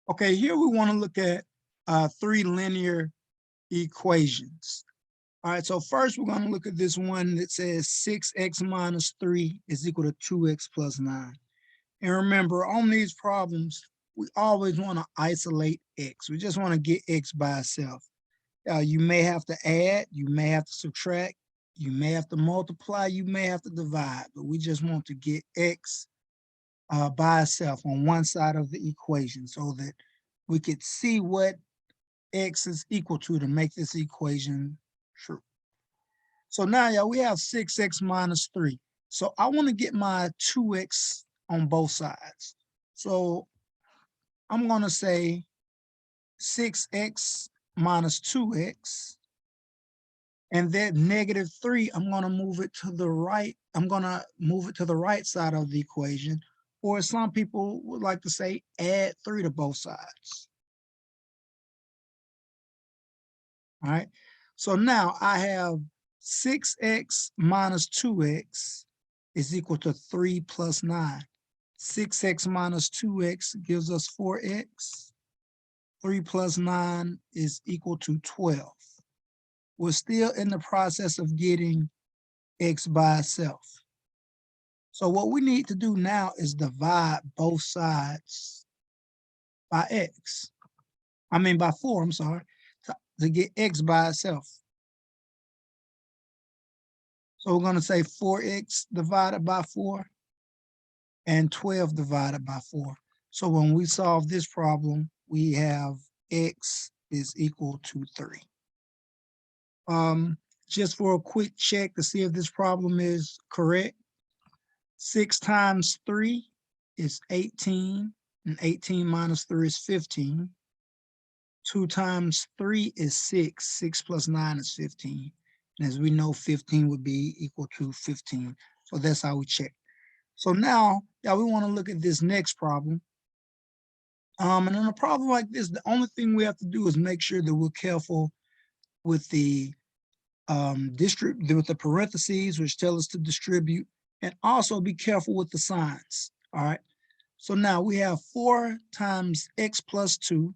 Okay, here we want to look at three linear equations. All right, so first we're going to look at this one that says 6x minus 3 is equal to 2x plus 9. And remember, on these problems, we always want to isolate x. We just want to get x by itself. You may have to add, you may have to subtract, you may have to multiply, you may have to divide, but we just want to get x by itself on one side of the equation so that we could see what x is equal to make this equation true. So now, y'all, we have 6x minus 3. So I want to get my 2x on both sides. So I'm going to say 6x minus 2x. And that negative 3, I'm going to move it to the right. I'm going to move it to the right side of the equation. Or some people would like to say add 3 to both sides. All right. So now I have 6x minus 2x is equal to 3 plus 9. 6x minus 2x gives us 4x. 3 plus 9 is equal to 12. We're still in the process of getting x by itself. So what we need to do now is divide both sides by x. By 4, I'm sorry, to get x by itself. So we're going to say 4x divided by 4 and 12 divided by 4. So when we solve this problem, we have x is equal to 3. Just for a quick check to see if this problem is correct, 6 times 3 is 18, and 18 minus 3 is 15. 2 times 3 is 6. 6 plus 9 is 15. And as we know, 15 would be equal to 15. So that's how we check. So now, we want to look at this next problem. And in a problem like this, the only thing we have to do is make sure that we're careful with the with the parentheses, which tell us to distribute, and also be careful with the signs. All right. So now we have 4 times x plus 2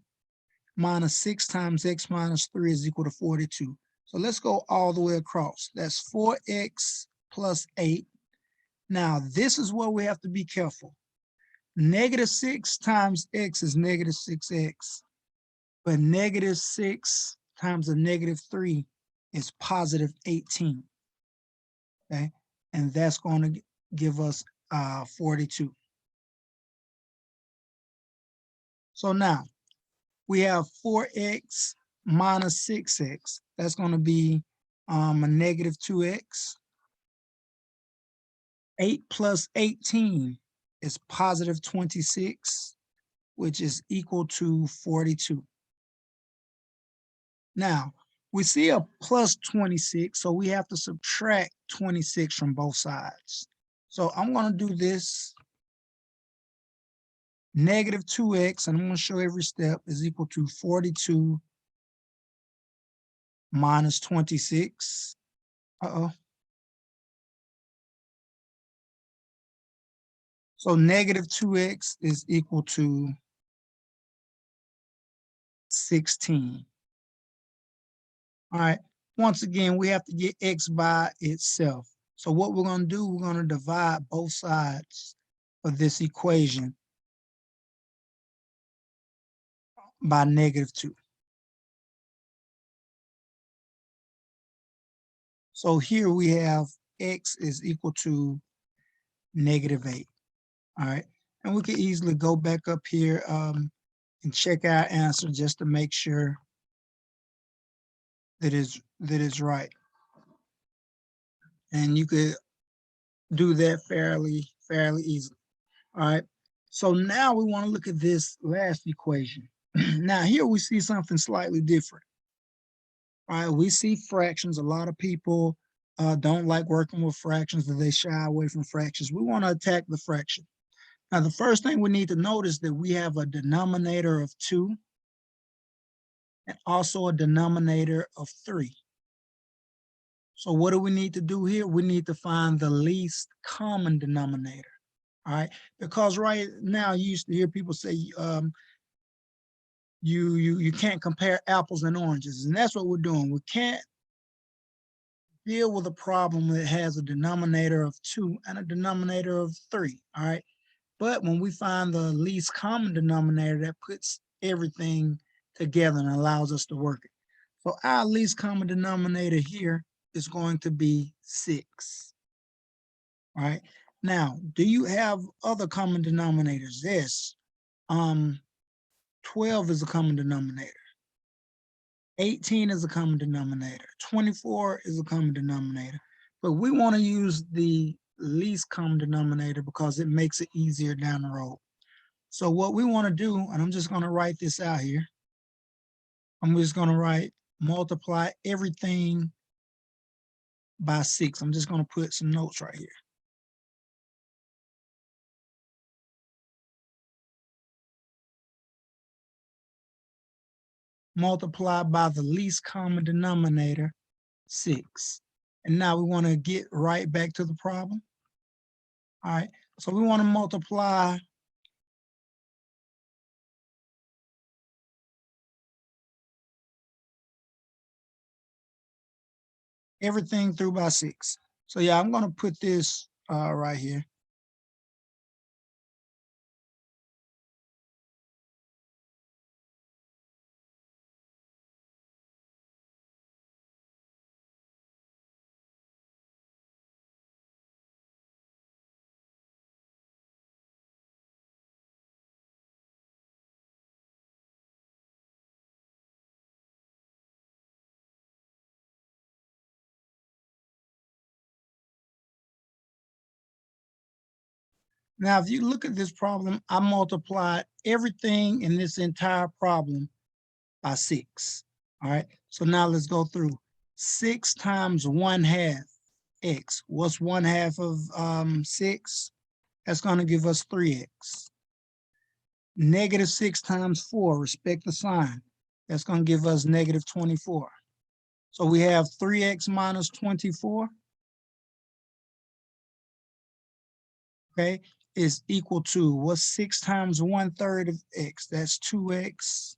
minus 6 times x minus 3 is equal to 42. So let's go all the way across. That's 4x plus 8. Now, this is where we have to be careful. Negative 6 times x is negative 6x, but negative 6 times a negative 3 is positive 18. Okay, and that's going to give us 42. So now we have 4x minus 6x. That's going to be a negative 2x. 8 plus 18 is positive 26, which is equal to 42. Now, we see a plus 26, so we have to subtract 26 from both sides. So I'm going to do this. Negative 2x, and I'm going to show every step, is equal to 42 minus 26. So negative 2x is equal to 16. All right. Once again, we have to get x by itself. So what we're going to do, we're going to divide both sides of this equation by negative 2. So here we have x is equal to negative 8. All right. And we can easily go back up here and check our answer just to make sure that it's right. And you could do that fairly easily. All right. So now we want to look at this last equation. Now here we see something slightly different. All right, we see fractions. A lot of people don't like working with fractions, or they shy away from fractions. We want to attack the fraction. Now, the first thing we need to notice that we have a denominator of 2 and also a denominator of 3. So what do we need to do here? We need to find the least common denominator. All right, because right now you used to hear people say you can't compare apples and oranges, and that's what we're doing. We can't deal with a problem that has a denominator of 2 and a denominator of 3, all right? But when we find the least common denominator, that puts everything together and allows us to work it. So our least common denominator here is going to be 6, all right? Now, do you have other common denominators? Yes. 12 is a common denominator. 18 is a common denominator. 24 is a common denominator. But we want to use the least common denominator because it makes it easier down the road. So what we want to do, and I'm just going to write this out here. I'm just going to write multiply everything by 6. I'm just going to put some notes right here. Multiply by the least common denominator, 6. And now we want to get right back to the problem. All right, so we want to multiply everything through by 6. So yeah, I'm going to put this right here. Now, if you look at this problem, I multiplied everything in this entire problem by 6. All right, so now let's go through. 6 times 1/2 x. What's 1/2 of 6? That's going to give us 3x. -6 times 4, respect the sign. That's going to give us -24. So we have 3x minus 24. Okay, is equal to, what's 6 times 1/3 of x? That's 2x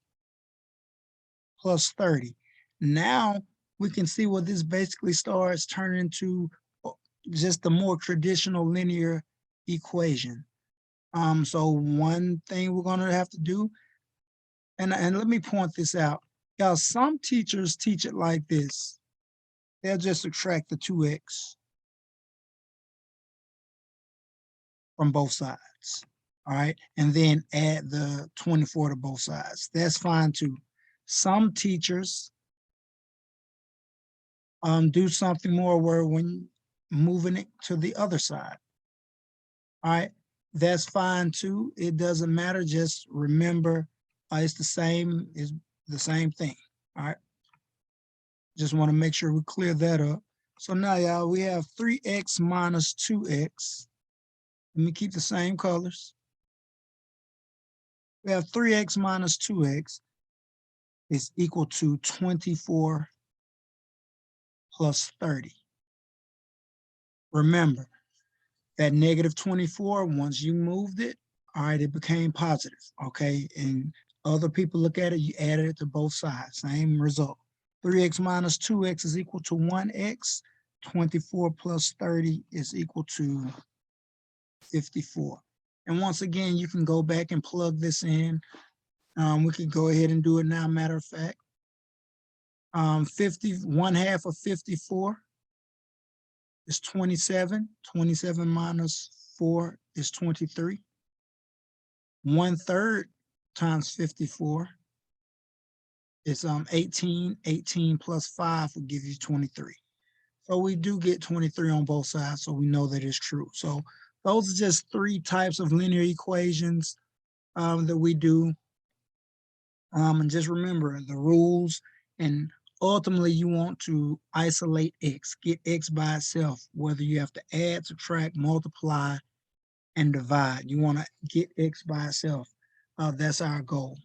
plus 30. Now we can see what this basically starts turning into just a more traditional linear equation. So one thing we're gonna have to do, and let me point this out. Y'all, some teachers teach it like this. They'll just subtract the 2x from both sides, all right? And then add the 24 to both sides. That's fine too. Some teachers do something more where when moving it to the other side, all right? That's fine too. It doesn't matter. Just remember, it's the same thing, all right? Just want to make sure we clear that up. So now, y'all, we have 3x minus 2x. Let me keep the same colors. We have 3x minus 2x is equal to 24 plus 30. Remember that -24, once you moved it, all right, it became positive, okay? And other people look at it, you added it to both sides, same result. 3x minus 2x is equal to 1x. 24 plus 30 is equal to 54. And once again, you can go back and plug this in. We could go ahead and do it now, matter of fact. 1/2 of 54 is 27. 27 minus 4 is 23. 1/3 times 54 is 18. 18 plus 5 will give you 23. So we do get 23 on both sides, so we know that it's true. So those are just 3 types of linear equations that we do. And just remember the rules, and ultimately you want to isolate x, get x by itself, whether you have to add, subtract, multiply, and divide. You want to get x by itself. That's our goal.